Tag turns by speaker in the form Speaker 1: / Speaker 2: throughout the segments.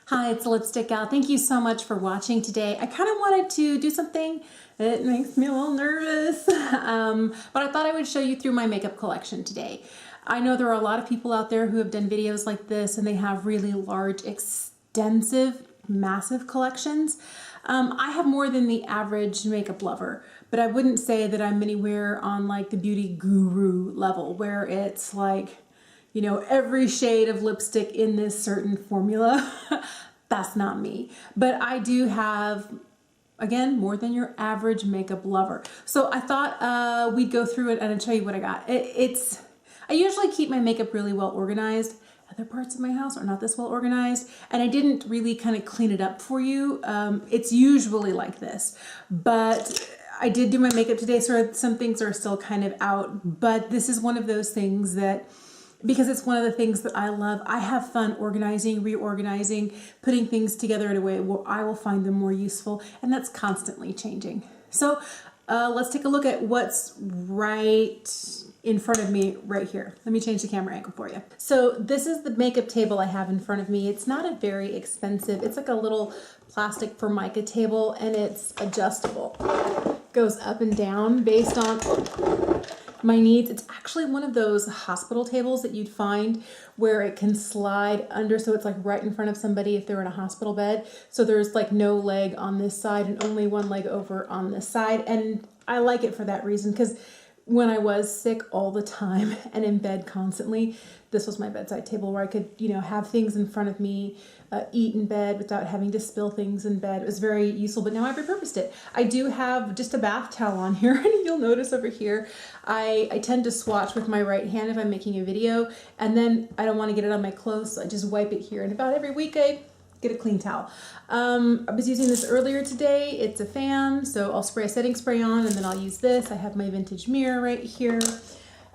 Speaker 1: Hi, it's Lipstick Gal. Thank you so much for watching today. I kind of wanted to do something that makes me a little nervous, but I thought I would show you through my makeup collection today. I know there are a lot of people out there who have done videos like this and they have really large, extensive, massive collections. I have more than the average makeup lover, but I wouldn't say that I'm anywhere on like the beauty guru level where it's like, you know, every shade of lipstick in this certain formula. That's not me. But I do have, again, more than your average makeup lover. So I thought we'd go through it and I'd show you what I got. I usually keep my makeup really well organized. Other parts of my house are not this well organized, and I didn't really kind of clean it up for you. It's usually like this, but I did do my makeup today, so some things are still kind of out, but this is one of those things that, because it's one of the things that I love, I have fun organizing, reorganizing, putting things together in a way where I will find them more useful, and that's constantly changing. So let's take a look at what's right in front of me right here. Let me change the camera angle for you. So this is the makeup table I have in front of me. It's not a very expensive, it's like a little plastic Formica table, and it's adjustable. Goes up and down based on my needs. It's actually one of those hospital tables that you'd find where it can slide under, so it's like right in front of somebody if they're in a hospital bed. So there's like no leg on this side and only one leg over on this side. And I like it for that reason, because when I was sick all the time and in bed constantly, this was my bedside table where I could, you know, have things in front of me, eat in bed without having to spill things in bed. It was very useful, but now I've repurposed it. I do have just a bath towel on here, and you'll notice over here, I tend to swatch with my right hand if I'm making a video, and then I don't want to get it on my clothes, so I just wipe it here, and about every week I get a clean towel. I was using this earlier today. It's a fan, so I'll spray a setting spray on, and then I'll use this. I have my vintage mirror right here.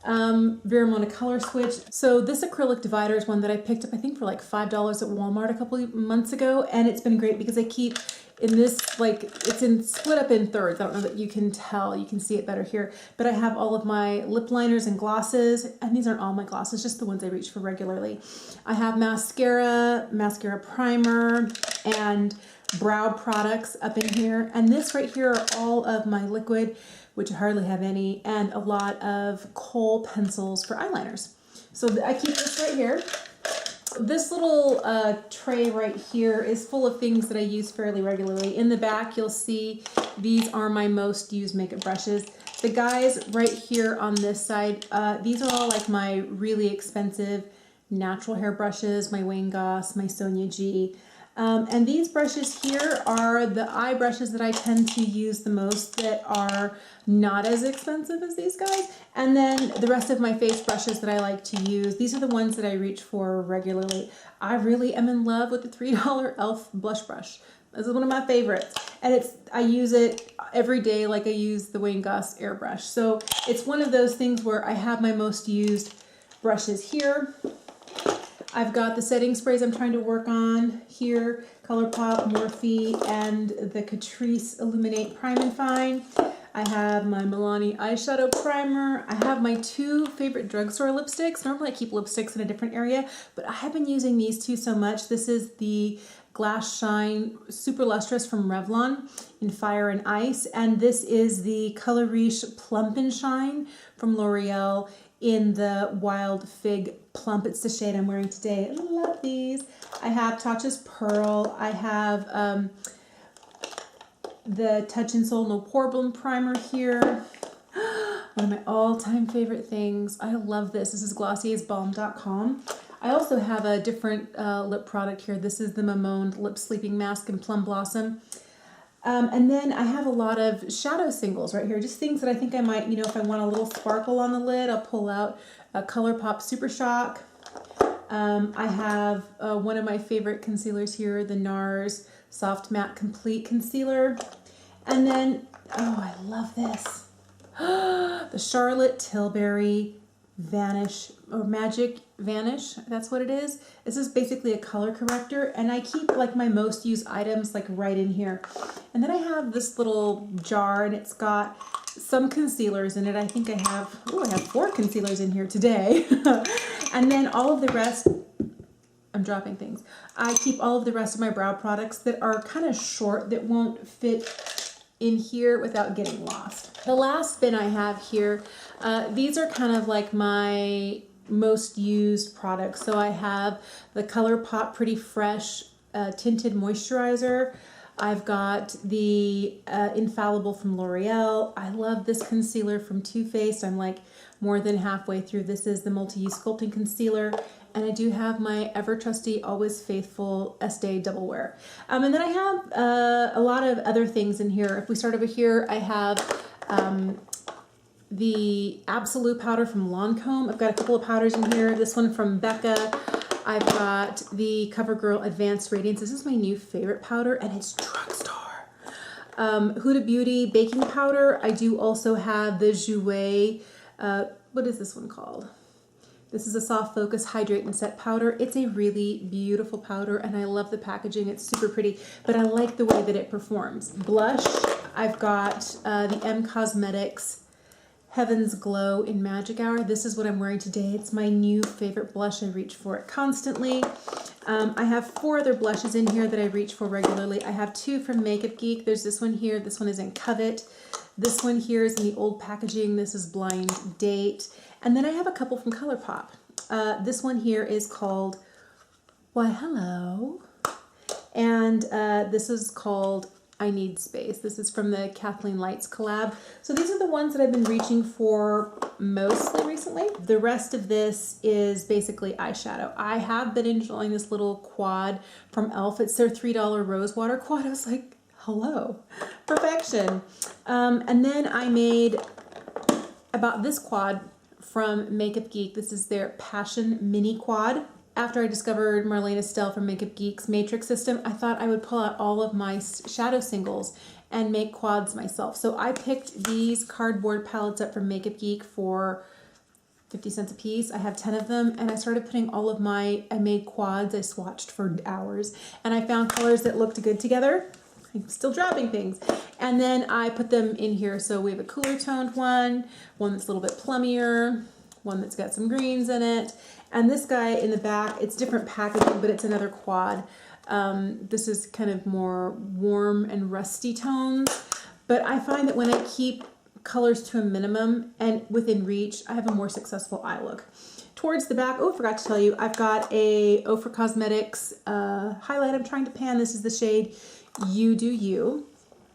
Speaker 1: Veramona color switch. So this acrylic divider is one that I picked up, I think for like $5 at Walmart a couple of months ago, and it's been great because I keep in this, like, it's in split up in thirds. I don't know that you can tell, you can see it better here, but I have all of my lip liners and glosses, and these aren't all my glosses, just the ones I reach for regularly. I have mascara, mascara primer, and brow products up in here, and this right here are all of my liquid, which I hardly have any, and a lot of kohl pencils for eyeliners. So I keep this right here. This little tray right here is full of things that I use fairly regularly. In the back, you'll see these are my most used makeup brushes. The guys right here on this side, these are all like my really expensive natural hair brushes, my Wayne Goss, my Sonia G. And these brushes here are the eye brushes that I tend to use the most, that are not as expensive as these guys. And then the rest of my face brushes that I like to use, these are the ones that I reach for regularly. I really am in love with the $3 e.l.f. blush brush. This is one of my favorites. And I use it every day like I use the Wayne Goss airbrush. So it's one of those things where I have my most used brushes here. I've got the setting sprays I'm trying to work on here, ColourPop, Morphe, and the Catrice Illuminate Prime and Fine. I have my Milani eyeshadow primer. I have my two favorite drugstore lipsticks. Normally I keep lipsticks in a different area, but I have been using these two so much. This is the Glass Shine Super Lustrous from Revlon in Fire and Ice, and this is the Color Riche Plump and Shine from L'Oreal in the Wild Fig Plump. It's the shade I'm wearing today. I love these. I have Tatcha's Pearl. I have the Touch in Sol No Problem Primer here. One of my all-time favorite things. I love this. This is Glossier'sBalm.com. I also have a different lip product here. This is the Mamonde Lip Sleeping Mask in Plum Blossom. And then I have a lot of shadow singles right here, just things that I think I might, you know, if I want a little sparkle on the lid, I'll pull out a ColourPop Super Shock. I have one of my favorite concealers here, the NARS Soft Matte Complete Concealer. And then, oh, I love this. The Charlotte Tilbury Vanish, or Magic Vanish, that's what it is. This is basically a color corrector, and I keep like my most used items like right in here. And then I have this little jar, and it's got some concealers in it. I think I have 4 concealers in here today. And then all of the rest I'm dropping things. I keep all of the rest of my brow products that are kind of short, that won't fit in here without getting lost. The last bin I have here, these are kind of like my most used products. So I have the ColourPop Pretty Fresh Tinted Moisturizer. I've got the Infallible from L'Oreal. I love this concealer from Too Faced. I'm like more than halfway through. This is the Multi-Use Sculpting Concealer. And I do have my ever trusty, always faithful Estee Double Wear. And then I have a lot of other things in here. If we start over here, I have the Absolute powder from Lancome. I've got a couple of powders in here. This one from Becca. I've got the CoverGirl Advanced Radiance. This is my new favorite powder, and it's drugstore. Huda Beauty baking powder. I do also have the Jouer, what is this one called? This is a Soft Focus Hydrate and Set powder. It's a really beautiful powder, and I love the packaging. It's super pretty, but I like the way that it performs. Blush, I've got the M Cosmetics Heaven's Glow in Magic Hour. This is what I'm wearing today. It's my new favorite blush. I reach for it constantly. I have 4 other blushes in here that I reach for regularly. I have 2 from Makeup Geek. There's this one here. This one is in Covet. This one here is in the old packaging. This is Blind Date. And then I have a couple from ColourPop. This one here is called Why Hello. And this is called I Need Space. This is from the Kathleen Lights collab. So these are the ones that I've been reaching for mostly recently. The rest of this is basically eyeshadow. I have been enjoying this little quad from e.l.f. It's their $3 rose water quad. I was like, hello, perfection. And then I bought this quad from Makeup Geek. This is their Passion Mini Quad. After I discovered Marlene Estelle from Makeup Geek's Matrix System, I thought I would pull out all of my shadow singles and make quads myself. So I picked these cardboard palettes up from Makeup Geek for 50 cents a piece. I have 10 of them, and I started putting all of I made quads. I swatched for hours, and I found colors that looked good together. I'm still dropping things. And then I put them in here. So we have a cooler toned one that's a little bit plummier, one that's got some greens in it. And this guy in the back, it's different packaging, but it's another quad. This is kind of more warm and rusty tones. But I find that when I keep colors to a minimum and within reach, I have a more successful eye look. Towards the back, oh, I forgot to tell you, I've got a Ofra Cosmetics highlight I'm trying to pan. This is the shade You Do You.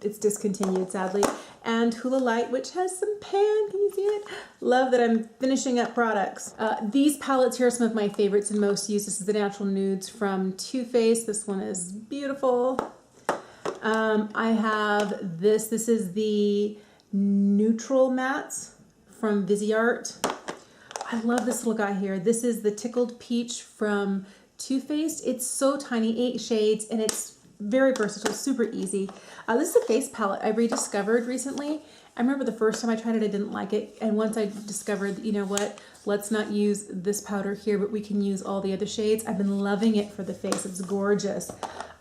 Speaker 1: It's discontinued, sadly. And Hula Light, which has some pan. Can you see it? Love that I'm finishing up products. These palettes here are some of my favorites and most used. This is the Natural Nudes from Too Faced. This one is beautiful. I have this. This is the Neutral Mattes from Viseart. I love this little guy here. This is the Tickled Peach from Too Faced. It's so tiny, 8 shades, and it's very versatile, super easy. This is a face palette I rediscovered recently. I remember the first time I tried it, I didn't like it. And once I discovered, you know what, let's not use this powder here, but we can use all the other shades. I've been loving it for the face. It's gorgeous.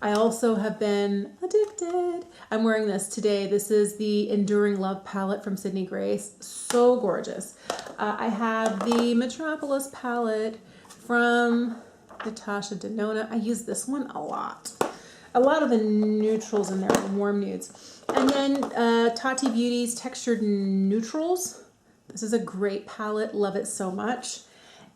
Speaker 1: I also have been addicted. I'm wearing this today. This is the Enduring Love palette from Sydney Grace. So gorgeous. I have the Metropolis palette from Natasha Denona. I use this one a lot. A lot of the neutrals in there, warm nudes. And then Tati Beauty's Textured Neutrals. This is a great palette, love it so much.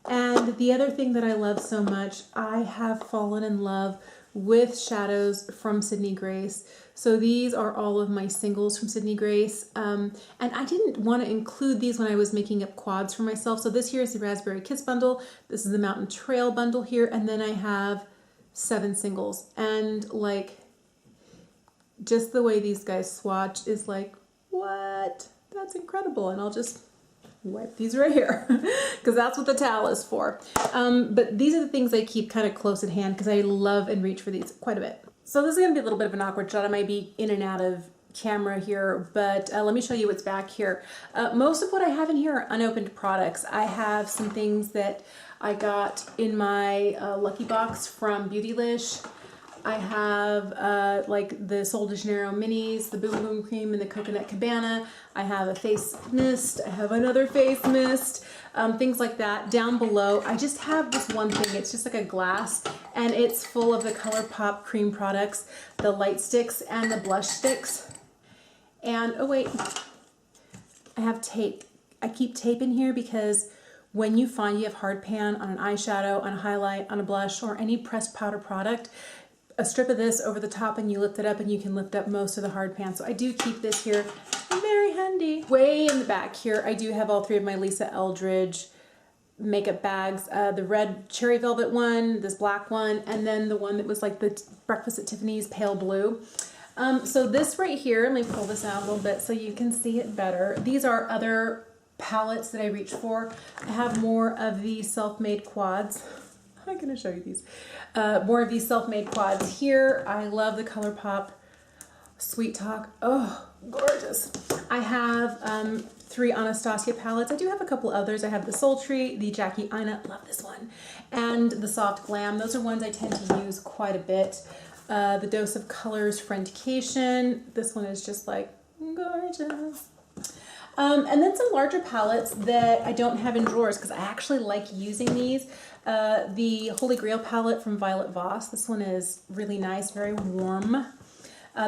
Speaker 1: And the other thing that I love so much, I have fallen in love with shadows from Sydney Grace. So these are all of my singles from Sydney Grace. And I didn't want to include these when I was making up quads for myself. So this here is the Raspberry Kiss bundle. This is the Mountain Trail bundle here. And then I have 7 singles, and like just the way these guys swatch is like, what? That's incredible. And I'll just wipe these right here because that's what the towel is for. But these are the things I keep kind of close at hand because I love and reach for these quite a bit. So this is going to be a little bit of an awkward shot. I might be in and out of camera here, but let me show you what's back here. Most of what I have in here are unopened products. I have some things that I got in my Lucky Box from Beautylish. I have like the Sol de Janeiro minis, the Boom Boom Cream, and the Coconut Cabana. I have a face mist. I have another face mist. Things like that. Down below, I just have this one thing. It's just like a glass, and it's full of the ColourPop cream products, the light sticks and the blush sticks. And, oh wait, I have tape. I keep tape in here because when you find you have hard pan on an eyeshadow, on a highlight, on a blush, or any pressed powder product, a strip of this over the top and you lift it up and you can lift up most of the hard pan. So I do keep this here, very handy. Way in the back here, I do have all three of my Lisa Eldridge makeup bags. The red cherry velvet one, this black one, and then the one that was like the Breakfast at Tiffany's pale blue. So this right here, let me pull this out a little bit so you can see it better. These are other palettes that I reach for. I have more of these self-made quads. I'm going to show you these. More of these self-made quads here. I love the ColourPop Sweet Talk. Oh, gorgeous. I have 3 Anastasia palettes. I do have a couple others. I have the Sultry, the Jackie Aina, love this one, and the Soft Glam. Those are ones I tend to use quite a bit. The Dose of Colors Friendcation. This one is just like gorgeous. And then some larger palettes that I don't have in drawers because I actually like using these. The Holy Grail palette from Violet Voss. This one is really nice, very warm.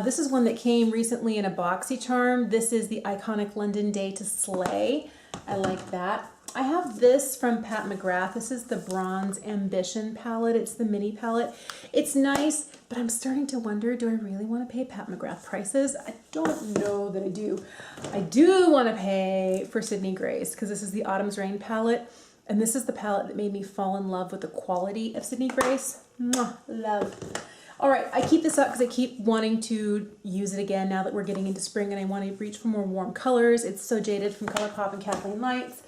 Speaker 1: This is one that came recently in a BoxyCharm. This is the Iconic London Day to Slay. I like that. I have this from Pat McGrath. This is the Bronze Ambition palette. It's the mini palette. It's nice, but I'm starting to wonder, do I really want to pay Pat McGrath prices? I don't know that I do. I do want to pay for Sydney Grace because this is the Autumn's Reign palette. And this is the palette that made me fall in love with the quality of Sydney Grace. Mwah, love. All right, I keep this up because I keep wanting to use it again now that we're getting into spring and I want to reach for more warm colors. It's So Jaded from ColourPop and Kathleen Lights.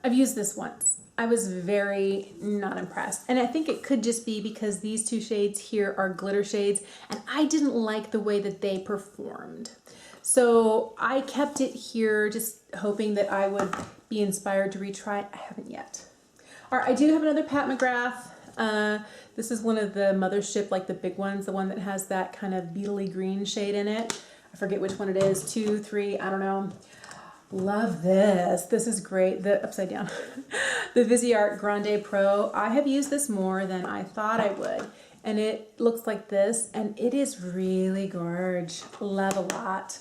Speaker 1: I've used this once. I was very not impressed. And I think it could just be because these 2 shades here are glitter shades and I didn't like the way that they performed. So I kept it here just hoping that I would be inspired to retry it. I haven't yet. All right, I do have another Pat McGrath. This is one of the Mothership, like the big ones, the one that has that kind of beetly green shade in it. I forget which one it is, 2, 3, I don't know. Love this. This is great. The upside down. The Viseart Grande Pro. I have used this more than I thought I would. And it looks like this. And it is really gorge. Love a lot.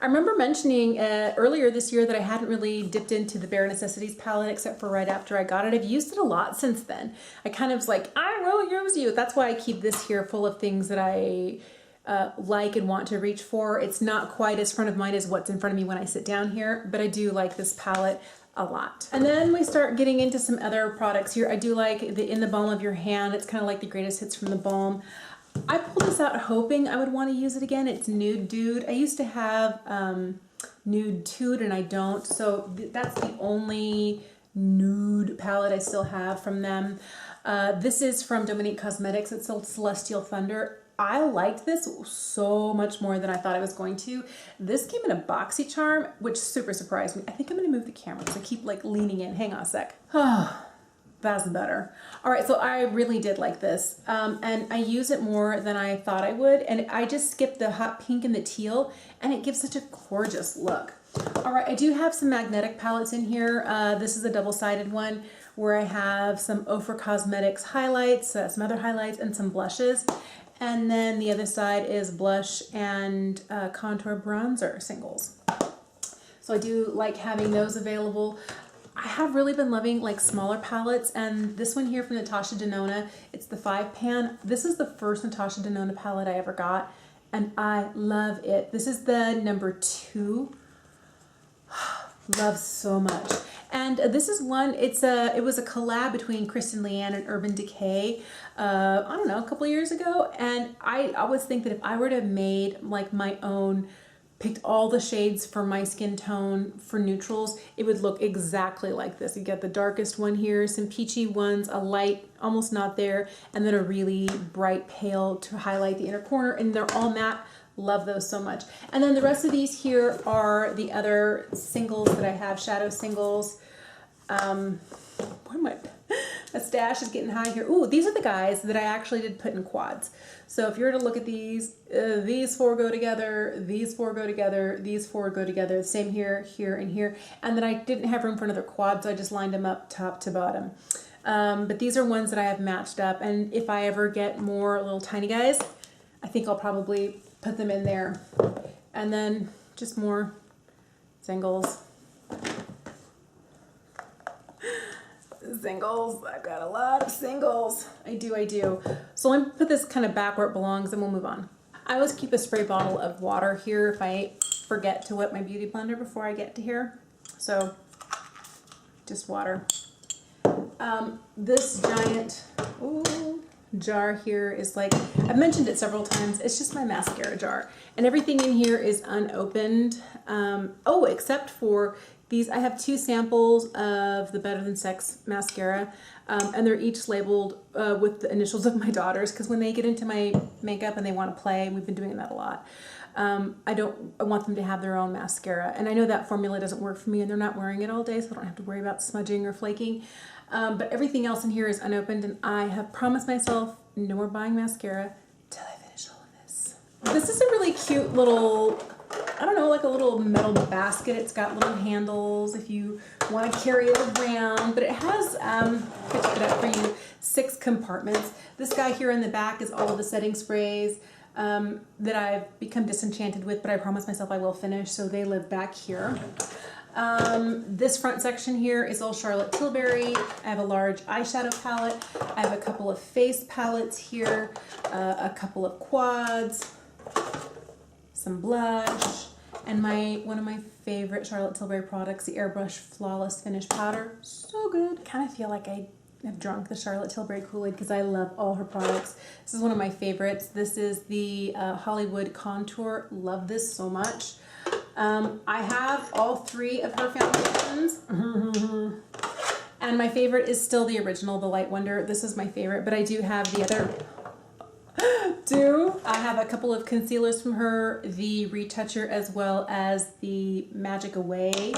Speaker 1: I remember mentioning earlier this year that I hadn't really dipped into the Bare Necessities palette except for right after I got it. I've used it a lot since then. I kind of was like, I will use you. That's why I keep this here full of things that I like and want to reach for. It's not quite as front of mind as what's in front of me when I sit down here, but I do like this palette a lot. And then we start getting into some other products here. I do like the In the Balm of Your Hand. It's kind of like the greatest hits from the balm. I pulled this out hoping I would want to use it again. It's Nude Dude. I used to have Nude Tude and I don't, so that's the only nude palette I still have from them. This is from Dominique Cosmetics. It's a Celestial Thunder. I liked this so much more than I thought I was going to. This came in a BoxyCharm, which super surprised me. I think I'm going to move the camera because I keep like leaning in. Hang on a sec. That's better. All right, so I really did like this. And I use it more than I thought I would. And I just skipped the hot pink and the teal, and it gives such a gorgeous look. All right, I do have some magnetic palettes in here. This is a double-sided one where I have some Ofra Cosmetics highlights, some other highlights, and some blushes. And then the other side is blush and contour bronzer singles. So I do like having those available. I have really been loving like smaller palettes, and this one here from Natasha Denona, it's the 5-pan. This is the first Natasha Denona palette I ever got, and I love it. This is the number 2. Love so much. And this is one, it was a collab between Kristen Leanne and Urban Decay, I don't know, a couple of years ago. And I always think that if I were to have made like my own, picked all the shades for my skin tone for neutrals, it would look exactly like this. You get the darkest one here, some peachy ones, a light, almost not there, and then a really bright pale to highlight the inner corner, and they're all matte. Love those so much. And then the rest of these here are the other singles that I have, shadow singles. Where am I? A stash is getting high here. Ooh, these are the guys that I actually did put in quads. So if you were to look at these 4 go together, these 4 go together, these 4 go together. Same here, here, and here. And then I didn't have room for another quad, so I just lined them up top to bottom. But these are ones that I have matched up. And if I ever get more little tiny guys, I think I'll probably put them in there. And then just more singles. Singles. I've got a lot of singles. I do. So let me put this kind of back where it belongs and we'll move on. I always keep a spray bottle of water here if I forget to wet my beauty blender before I get to here. So just water. This giant jar here is like, I've mentioned it several times, it's just my mascara jar. And everything in here is unopened. Except for these, I have 2 samples of the Better Than Sex mascara, and they're each labeled with the initials of my daughters, because when they get into my makeup and they want to play, we've been doing that a lot, I want them to have their own mascara. And I know that formula doesn't work for me, and they're not wearing it all day, so I don't have to worry about smudging or flaking. But everything else in here is unopened, and I have promised myself no more buying mascara till I finish all of this. This is a really cute little, I don't know, like a little metal basket. It's got little handles if you want to carry it around, but it has, I took it up for you, 6 compartments. This guy here in the back is all of the setting sprays that I've become disenchanted with, but I promised myself I will finish, so they live back here. This front section here is all Charlotte Tilbury. I have a large eyeshadow palette. I have a couple of face palettes here, a couple of quads, some blush, and one of my favorite Charlotte Tilbury products, the Airbrush Flawless Finish Powder. So good. I kind of feel like I have drunk the Charlotte Tilbury Kool-Aid because I love all her products. This is one of my favorites. This is the Hollywood Contour. Love this so much. I have all 3 of her foundations. And my favorite is still the original, the Light Wonder. This is my favorite, but I do have the other 2. I have a couple of concealers from her, the Retoucher as well as the Magic Away.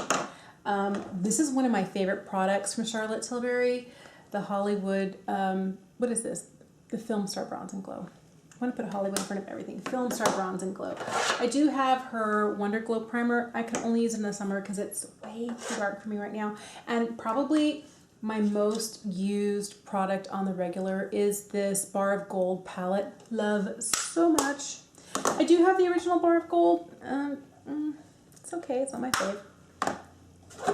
Speaker 1: This is one of my favorite products from Charlotte Tilbury, the Hollywood, what is this? The Film Star Bronze and Glow. I want to put Hollywood in front of everything. Film Star Bronze and Glow. I do have her Wonder Glow Primer. I can only use it in the summer because it's way too dark for me right now. And probably my most used product on the regular is this Bar of Gold palette. Love so much. I do have the original Bar of Gold. It's okay. It's not my fave.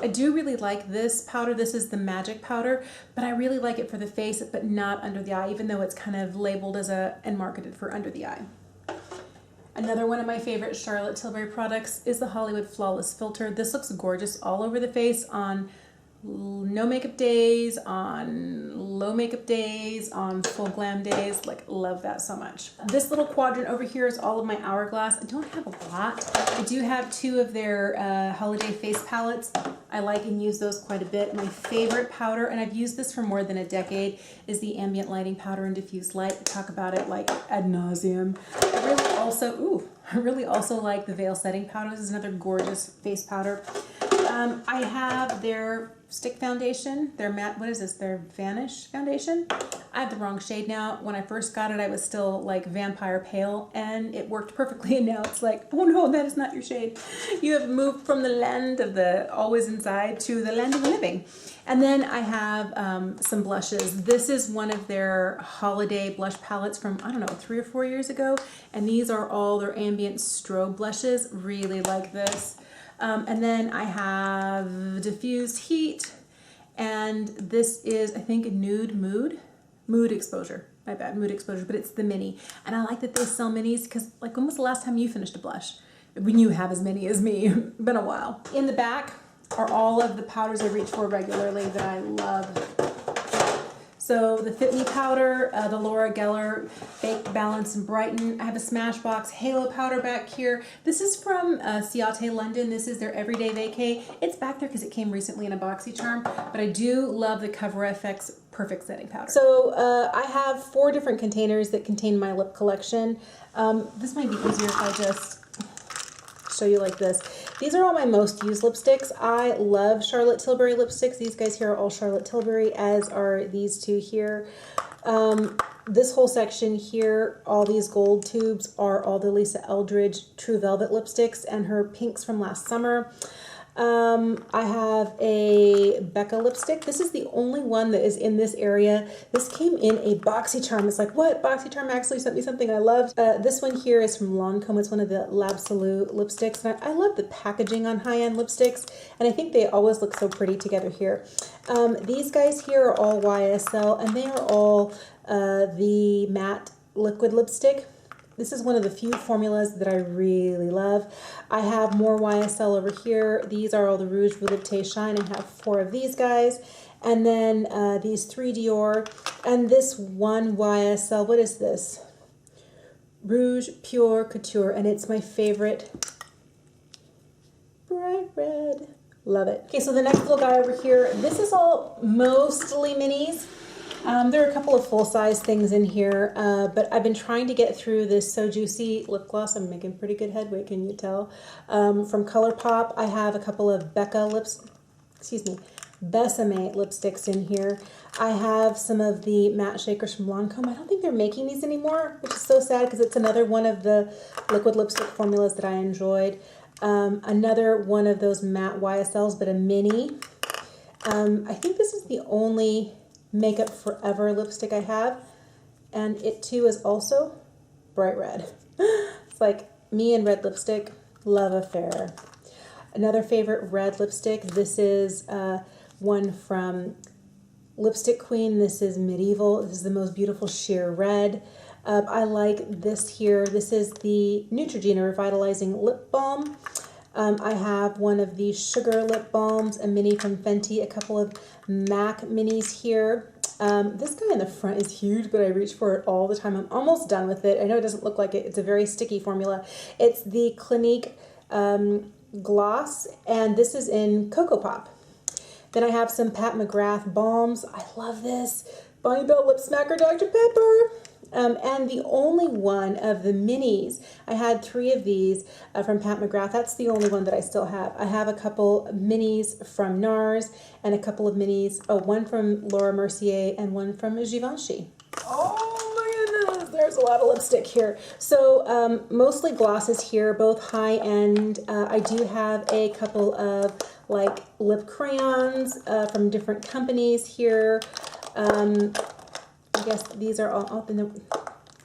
Speaker 1: I do really like this powder. This is the Magic Powder, but I really like it for the face, but not under the eye, even though it's kind of labeled as and marketed for under the eye. Another one of my favorite Charlotte Tilbury products is the Hollywood Flawless Filter. This looks gorgeous all over the face on no makeup days, on low makeup days, on full glam days. Like, love that so much. This little quadrant over here is all of my Hourglass. I don't have a lot. I do have 2 of their holiday face palettes. I like and use those quite a bit. My favorite powder, and I've used this for more than a decade, is the Ambient Lighting Powder in Diffuse Light. I talk about it like ad nauseum. I really also like the Veil Setting Powder. This is another gorgeous face powder. I have their stick foundation, their matte, what is this, their Vanish foundation. I have the wrong shade now. When I first got it, I was still like vampire pale, and it worked perfectly, and now it's like, oh no, that is not your shade. You have moved from the land of the always inside to the land of the living. And then I have some blushes. This is one of their holiday blush palettes from, I don't know, 3 or 4 years ago, and these are all their ambient strobe blushes. Really like this. And then I have Diffused Heat, and this is, I think, Mood Exposure. My bad, Mood Exposure, but it's the mini. And I like that they sell minis because, like, when was the last time you finished a blush? When you have as many as me. Been a while. In the back are all of the powders I reach for regularly that I love. So the Fit Me powder, the Laura Geller Bake, Balance, and Brighten. I have a Smashbox Halo powder back here. This is from Ciate London. This is their Everyday Vacay. It's back there because it came recently in a BoxyCharm, but I do love the Cover FX Perfect Setting Powder. So I have 4 different containers that contain my lip collection. This might be easier if I just show you like this. These are all my most used lipsticks. I love Charlotte Tilbury lipsticks. These guys here are all Charlotte Tilbury, as are these two here. This whole section here, all these gold tubes are all the Lisa Eldridge True Velvet lipsticks and her pinks from last summer. I have a Becca lipstick. This is the only one that is in this area. This came in a BoxyCharm. It's like, what? BoxyCharm actually sent me something I loved. This one here is from Lancome. It's one of the L'Absolu lipsticks. And I love the packaging on high-end lipsticks, and I think they always look so pretty together here. These guys here are all YSL, and they are all the matte liquid lipstick. This is one of the few formulas that I really love. I have more YSL over here. These are all the Rouge Volupté Shine. I have 4 of these guys. And then these 3 Dior. And this one YSL, what is this? Rouge Pure Couture. And it's my favorite. Bright red. Love it. Okay, so the next little guy over here. This is all mostly minis. There are a couple of full-size things in here, but I've been trying to get through this So Juicy lip gloss. I'm making pretty good headway, can you tell? From ColourPop, I have a couple of Besame lipsticks in here. I have some of the matte shakers from Lancome. I don't think they're making these anymore, which is so sad because it's another one of the liquid lipstick formulas that I enjoyed. Another one of those matte YSLs, but a mini. I think this is the only Makeup Forever lipstick I have, and it too is also bright red. It's like me and red lipstick, love affair. Another favorite red lipstick, this is one from Lipstick Queen. This is Medieval. This is the most beautiful sheer red. I like this here. This is the Neutrogena Revitalizing Lip Balm. I have one of these sugar lip balms, a mini from Fenty, a couple of MAC minis here. This guy in the front is huge, but I reach for it all the time. I'm almost done with it. I know it doesn't look like it. It's a very sticky formula. It's the Clinique Gloss, and this is in Cocoa Pop. Then I have some Pat McGrath balms. I love this. Bonnie Bell Lip Smacker Dr. Pepper. And the only one of the minis, I had 3 of these from Pat McGrath. That's the only one that I still have. I have a couple minis from NARS and a couple of minis, one from Laura Mercier and one from Givenchy. Oh my goodness, there's a lot of lipstick here. So mostly glosses here, both high-end. I do have a couple of like lip crayons from different companies here. I guess these are all up in the,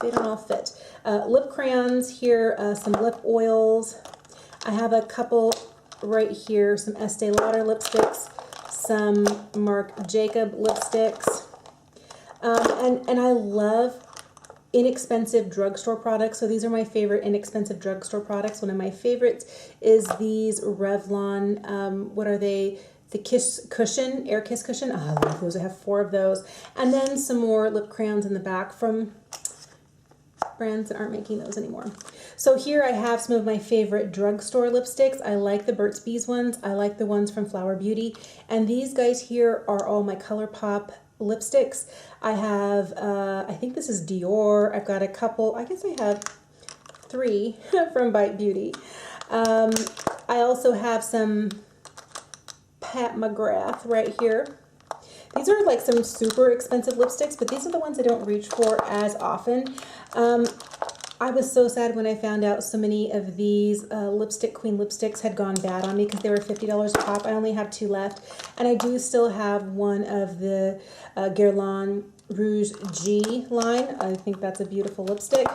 Speaker 1: they don't all fit. Lip crayons here, some lip oils. I have a couple right here, some Estee Lauder lipsticks, some Marc Jacob lipsticks. And I love inexpensive drugstore products. So these are my favorite inexpensive drugstore products. One of my favorites is these Revlon, what are they? The Kiss Cushion, Air Kiss Cushion. Oh, I love those. I have 4 of those. And then some more lip crayons in the back from brands that aren't making those anymore. So here I have some of my favorite drugstore lipsticks. I like the Burt's Bees ones. I like the ones from Flower Beauty. And these guys here are all my ColourPop lipsticks. I have, I think this is Dior. I've got a couple, I guess I have 3 from Bite Beauty. I also have some Pat McGrath right here. These are like some super expensive lipsticks, but these are the ones I don't reach for as often. I was so sad when I found out so many of these Lipstick Queen lipsticks had gone bad on me because they were $50 a pop. I only have 2 left, and I do still have one of the Guerlain Rouge G line. I think that's a beautiful lipstick.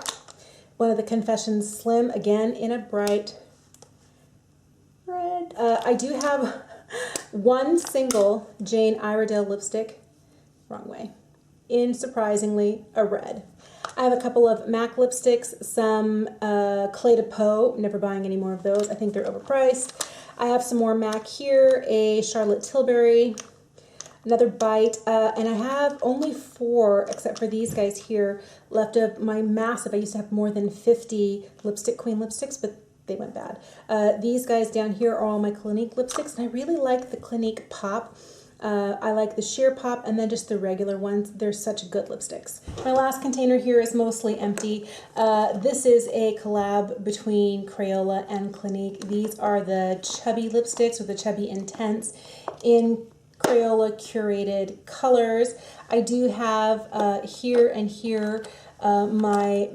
Speaker 1: One of the Confessions Slim, again in a bright red. I do have one single Jane Iredale lipstick, wrong way, in surprisingly a red. I have a couple of MAC lipsticks, some Clé de Peau, never buying any more of those. I think they're overpriced. I have some more MAC here, a Charlotte Tilbury, another Bite, and I have only 4, except for these guys here, left of my massive, I used to have more than 50 Lipstick Queen lipsticks, but they went bad. These guys down here are all my Clinique lipsticks, and I really like the Clinique Pop. I like the Sheer Pop and then just the regular ones. They're such good lipsticks. My last container here is mostly empty. This is a collab between Crayola and Clinique. These are the Chubby lipsticks, or the Chubby Intense, in Crayola curated colors. I do have here and here my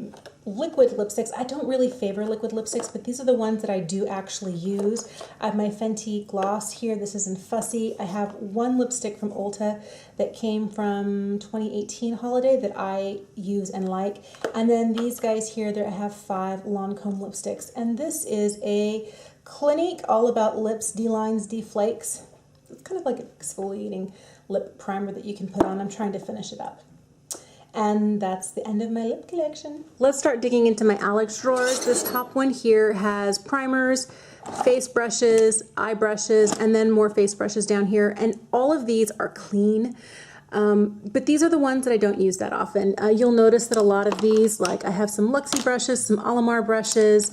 Speaker 1: liquid lipsticks. I don't really favor liquid lipsticks, but these are the ones that I do actually use. I have my Fenty gloss here. This is in Fussy. I have one lipstick from Ulta that came from 2018 holiday that I use and like. And then these guys here, there I have 5 Lancome lipsticks. And this is a Clinique All About Lips D-Lines D-Flakes. It's kind of like an exfoliating lip primer that you can put on. I'm trying to finish it up. And that's the end of my lip collection. Let's start digging into my Alex drawers. This top one here has primers, face brushes, eye brushes, and then more face brushes down here. And all of these are clean. But these are the ones that I don't use that often. You'll notice that a lot of these, like I have some Luxie brushes, some Alamar brushes,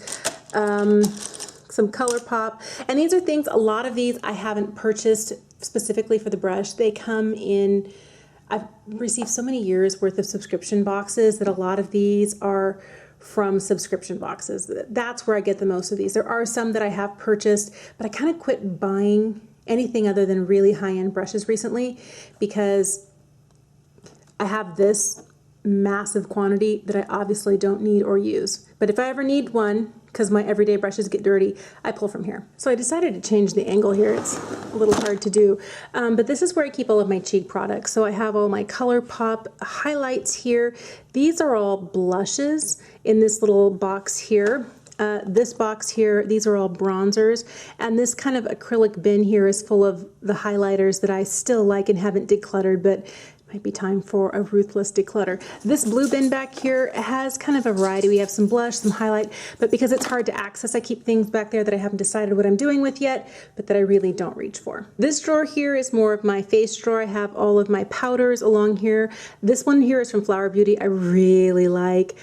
Speaker 1: some ColourPop. And these are things, a lot of these I haven't purchased specifically for the brush. They come in, I've received so many years worth of subscription boxes that a lot of these are from subscription boxes. That's where I get the most of these. There are some that I have purchased, but I kind of quit buying anything other than really high-end brushes recently because I have this massive quantity that I obviously don't need or use. But if I ever need one, because my everyday brushes get dirty, I pull from here. So I decided to change the angle here. It's a little hard to do. But this is where I keep all of my cheek products. So I have all my ColourPop highlights here. These are all blushes in this little box here. This box here, these are all bronzers. And this kind of acrylic bin here is full of the highlighters that I still like and haven't decluttered, but might be time for a ruthless declutter. This blue bin back here has kind of a variety. We have some blush, some highlight, but because it's hard to access, I keep things back there that I haven't decided what I'm doing with yet, but that I really don't reach for. This drawer here is more of my face drawer. I have all of my powders along here. This one here is from Flower Beauty. I really like.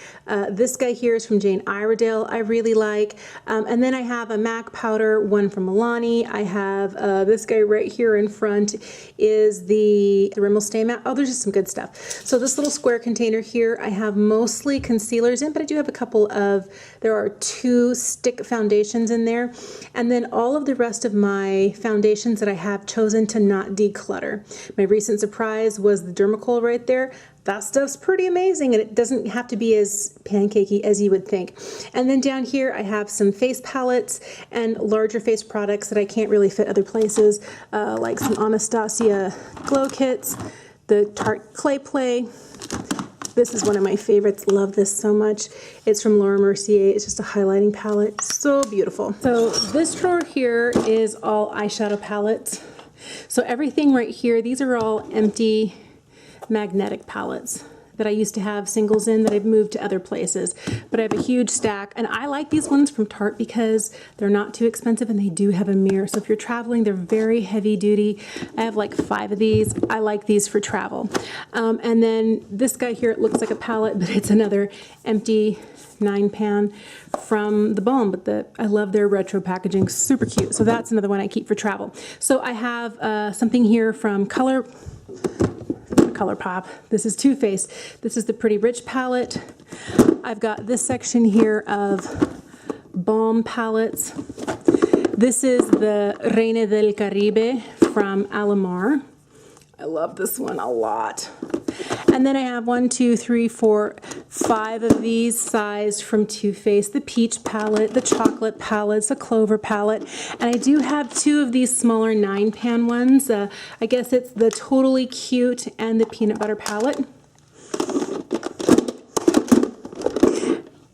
Speaker 1: This guy here is from Jane Iredale. I really like. And then I have a MAC powder, one from Milani. I have this guy right here in front is the Rimmel Stay Matte. Oh, there's just some good stuff. So this little square container here, I have mostly concealers in, but I do have a couple of, there are 2 stick foundations in there. And then all of the rest of my foundations that I have chosen to not declutter. My recent surprise was the Dermacol right there. That stuff's pretty amazing, and it doesn't have to be as pancakey as you would think. And then down here I have some face palettes and larger face products that I can't really fit other places, like some Anastasia glow kits, the Tarte Clay Play. This is one of my favorites. Love this so much. It's from Laura Mercier. It's just a highlighting palette. So beautiful. So this drawer here is all eyeshadow palettes. So everything right here, these are all empty magnetic palettes that I used to have singles in that I've moved to other places. But I have a huge stack, and I like these ones from Tarte because they're not too expensive and they do have a mirror. So if you're traveling, they're very heavy duty. I have like 5 of these. I like these for travel. And then this guy here, it looks like a palette, but it's another empty 9-pan from the Balm, but I love their retro packaging, super cute. So that's another one I keep for travel. So I have something here from ColourPop. This is Too Faced. This is the Pretty Rich palette. I've got this section here of Balm palettes. This is the Reina del Caribe from Alamar. I love this one a lot. And then I have 1, 2, 3, 4, 5 of these sized from Too Faced. The Peach palette, the Chocolate palettes, the Clover palette. And I do have 2 of these smaller 9-pan ones. I guess it's the Totally Cute and the Peanut Butter palette.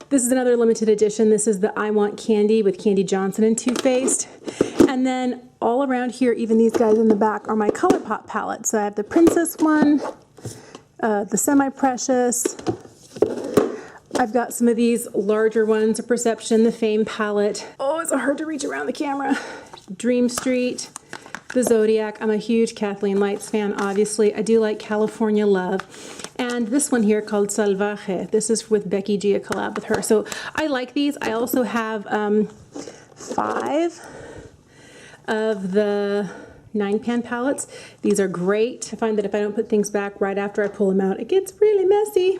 Speaker 1: This is another limited edition. This is the I Want Candy with Candy Johnson and Too Faced. And then all around here, even these guys in the back, are my ColourPop palettes. So I have the Princess one, the Semi-Precious. I've got some of these larger ones, the Perception, the Fame palette. Oh, it's hard to reach around the camera. Dream Street, the Zodiac. I'm a huge Kathleen Lights fan, obviously. I do like California Love. And this one here called Salvaje. This is with Becky G, a collab with her. So I like these. I also have 5 of the 9-pan palettes. These are great. I find that if I don't put things back right after I pull them out, it gets really messy.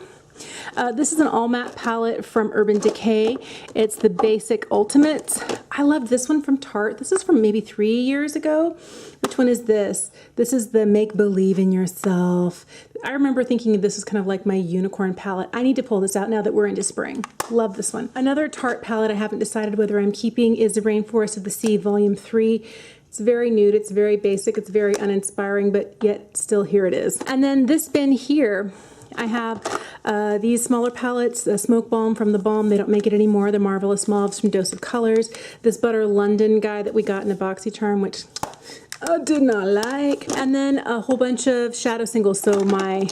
Speaker 1: This is an all matte palette from Urban Decay. It's the Basic Ultimates. I love this one from Tarte. This is from maybe 3 years ago. Which one is this? This is the Make Believe in Yourself. I remember thinking this is kind of like my unicorn palette. I need to pull this out now that we're into spring. Love this one. Another Tarte palette I haven't decided whether I'm keeping is the Rainforest of the Sea Volume 3. It's very nude, it's very basic, it's very uninspiring, but yet still here it is. And then this bin here, I have these smaller palettes, the Smoke Balm from The Balm. They don't make it anymore. The Marvelous Mauves from Dose of Colors. This Butter London guy that we got in a BoxyCharm, which I did not like. And then a whole bunch of shadow singles. So my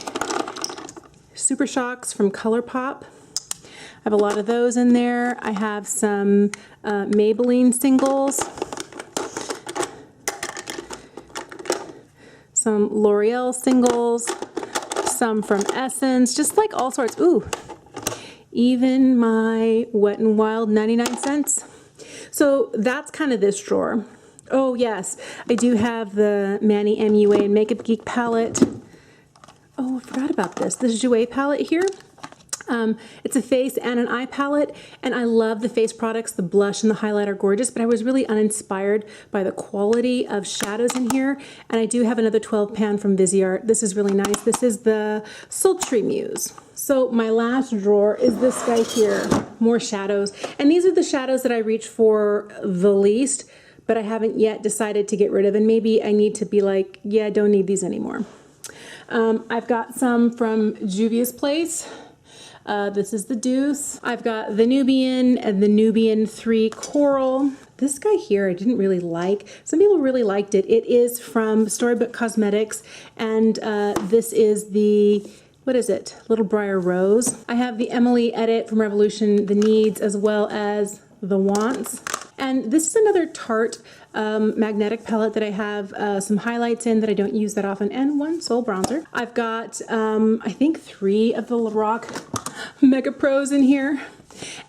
Speaker 1: Super Shocks from ColourPop. I have a lot of those in there. I have some Maybelline singles. Some L'Oreal singles. Some from Essence, just like all sorts. Ooh, even my Wet n Wild 99 cents. So that's kind of this drawer. Oh yes, I do have the Manny MUA and Makeup Geek palette. Oh, I forgot about this. This Jouer palette here. It's a face and an eye palette, and I love the face products. The blush and the highlight are gorgeous, but I was really uninspired by the quality of shadows in here. And I do have another 12-pan from Viseart. This is really nice. This is the Sultry Muse. So my last drawer is this guy here, more shadows. And these are the shadows that I reach for the least, but I haven't yet decided to get rid of. And maybe I need to be like, yeah, I don't need these anymore. I've got some from Juvia's Place. This is the Deuce. I've got the Nubian and the Nubian 3 Coral. This guy here I didn't really like. Some people really liked it. It is from Storybook Cosmetics, and this is the, what is it? Little Briar Rose. I have the Emily Edit from Revolution, the Needs, as well as the Wants. And this is another Tarte magnetic palette that I have some highlights in that I don't use that often, and one Soul Bronzer. I've got, I think 3 of the Lorac Mega Pros in here.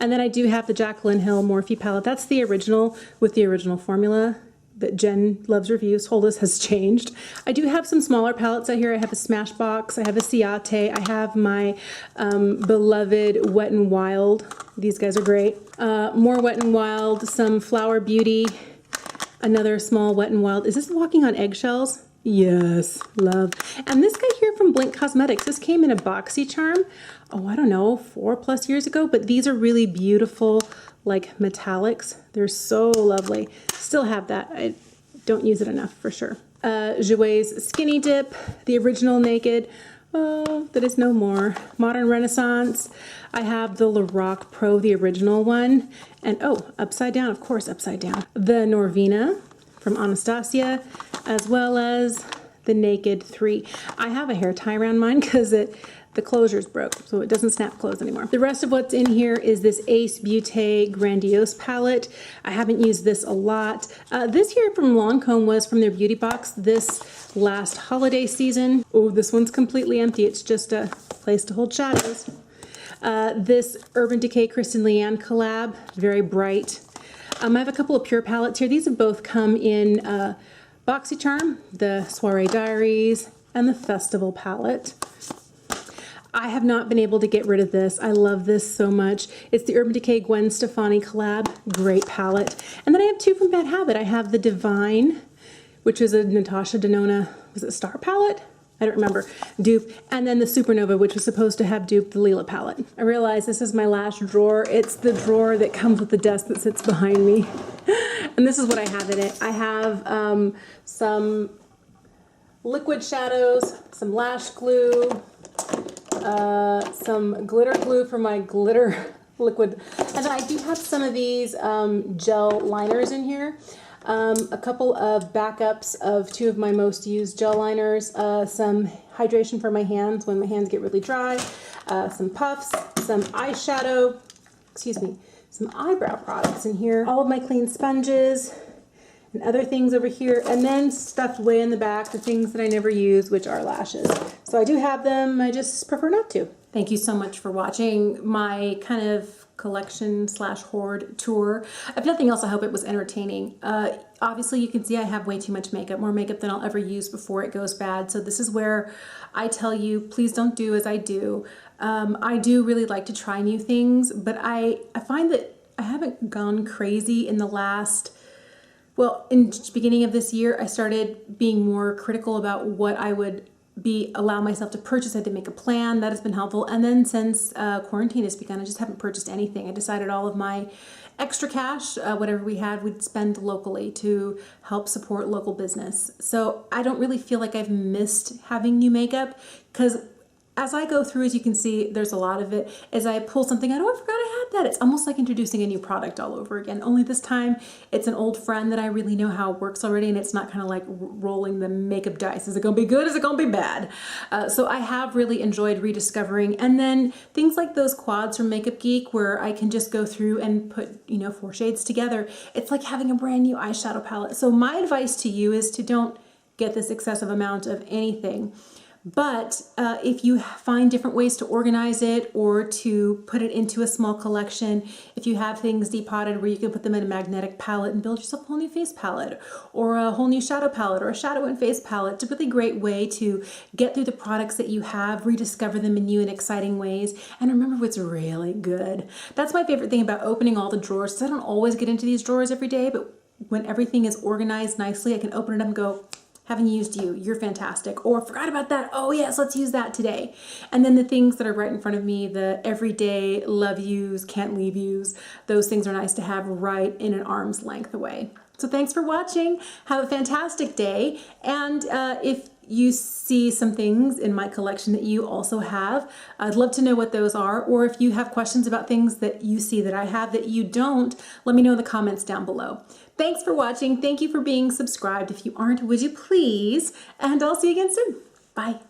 Speaker 1: And then I do have the Jaclyn Hill Morphe palette. That's the original with the original formula that Jen loves reviews, told us has changed. I do have some smaller palettes out here. I have a Smashbox, I have a Ciate, I have my beloved Wet n Wild. These guys are great. More Wet n Wild, some Flower Beauty, another small Wet n Wild. Is this Walking on Eggshells? Yes, love. And this guy here from Blink Cosmetics, this came in a BoxyCharm, oh, I don't know, 4+ years ago, but these are really beautiful, like metallics. They're so lovely. Still have that. I don't use it enough for sure. Jouer's Skinny Dip, the original Naked. Oh, that is no more. Modern Renaissance. I have the Lorac Pro, the original one. And oh, Upside Down, of course, Upside Down. The Norvina from Anastasia, as well as the Naked 3. I have a hair tie around mine because the closure's broke, so it doesn't snap closed anymore. The rest of what's in here is this Ace Beauté Grandiose palette. I haven't used this a lot. This here from Lancome was from their beauty box this last holiday season. Oh, this one's completely empty. It's just a place to hold shadows. This Urban Decay Kristen Leanne collab, very bright. I have a couple of Pure palettes here. These have both come in BoxyCharm, the Soiree Diaries, and the Festival palette. I have not been able to get rid of this. I love this so much. It's the Urban Decay Gwen Stefani collab. Great palette. And then I have 2 from Bad Habit. I have the Divine, which is a Natasha Denona, was it Star palette? I don't remember. Dupe. And then the Supernova, which was supposed to have dupe the Lila palette. I realize this is my last drawer. It's the drawer that comes with the desk that sits behind me. And this is what I have in it. I have some liquid shadows, some lash glue, some glitter glue for my glitter liquid. And then I do have some of these gel liners in here. A couple of backups of 2 of my most used gel liners, some hydration for my hands when my hands get really dry, some puffs, some eyeshadow, excuse me, some eyebrow products in here, all of my clean sponges, and other things over here, and then stuffed way in the back, the things that I never use, which are lashes. So I do have them, I just prefer not to. Thank you so much for watching my kind of collection slash hoard tour. If nothing else, I hope it was entertaining. Obviously you can see I have way too much makeup, more makeup than I'll ever use before it goes bad. So this is where I tell you, please don't do as I do. I do really like to try new things, but I find that I haven't gone crazy in the last, well, in the beginning of this year, I started being more critical about what I would allow myself to purchase. I had to make a plan. That has been helpful. And then since quarantine has begun, I just haven't purchased anything. I decided all of my extra cash, whatever we had, we'd spend locally to help support local business. So I don't really feel like I've missed having new makeup, because as I go through, as you can see, there's a lot of it. As I pull something out, oh, I forgot I had that. It's almost like introducing a new product all over again. Only this time, it's an old friend that I really know how it works already, and it's not kind of like rolling the makeup dice. Is it gonna be good? Is it gonna be bad? So I have really enjoyed rediscovering. And then things like those quads from Makeup Geek, where I can just go through and put, 4 shades together. It's like having a brand new eyeshadow palette. So my advice to you is to don't get this excessive amount of anything. But if you find different ways to organize it or to put it into a small collection, if you have things depotted where you can put them in a magnetic palette and build yourself a whole new face palette, or a whole new shadow palette, or a shadow and face palette, it's a really great way to get through the products that you have, rediscover them in new and exciting ways, and remember what's really good. That's my favorite thing about opening all the drawers, because I don't always get into these drawers every day, but when everything is organized nicely, I can open it up and go, haven't used you, you're fantastic. Or forgot about that, oh yes, let's use that today. And then the things that are right in front of me, the everyday love yous, can't leave yous, those things are nice to have right in an arm's length away. So thanks for watching, have a fantastic day. And if you see some things in my collection that you also have, I'd love to know what those are. Or if you have questions about things that you see that I have that you don't, let me know in the comments down below. Thanks for watching. Thank you for being subscribed. If you aren't, would you please? And I'll see you again soon. Bye.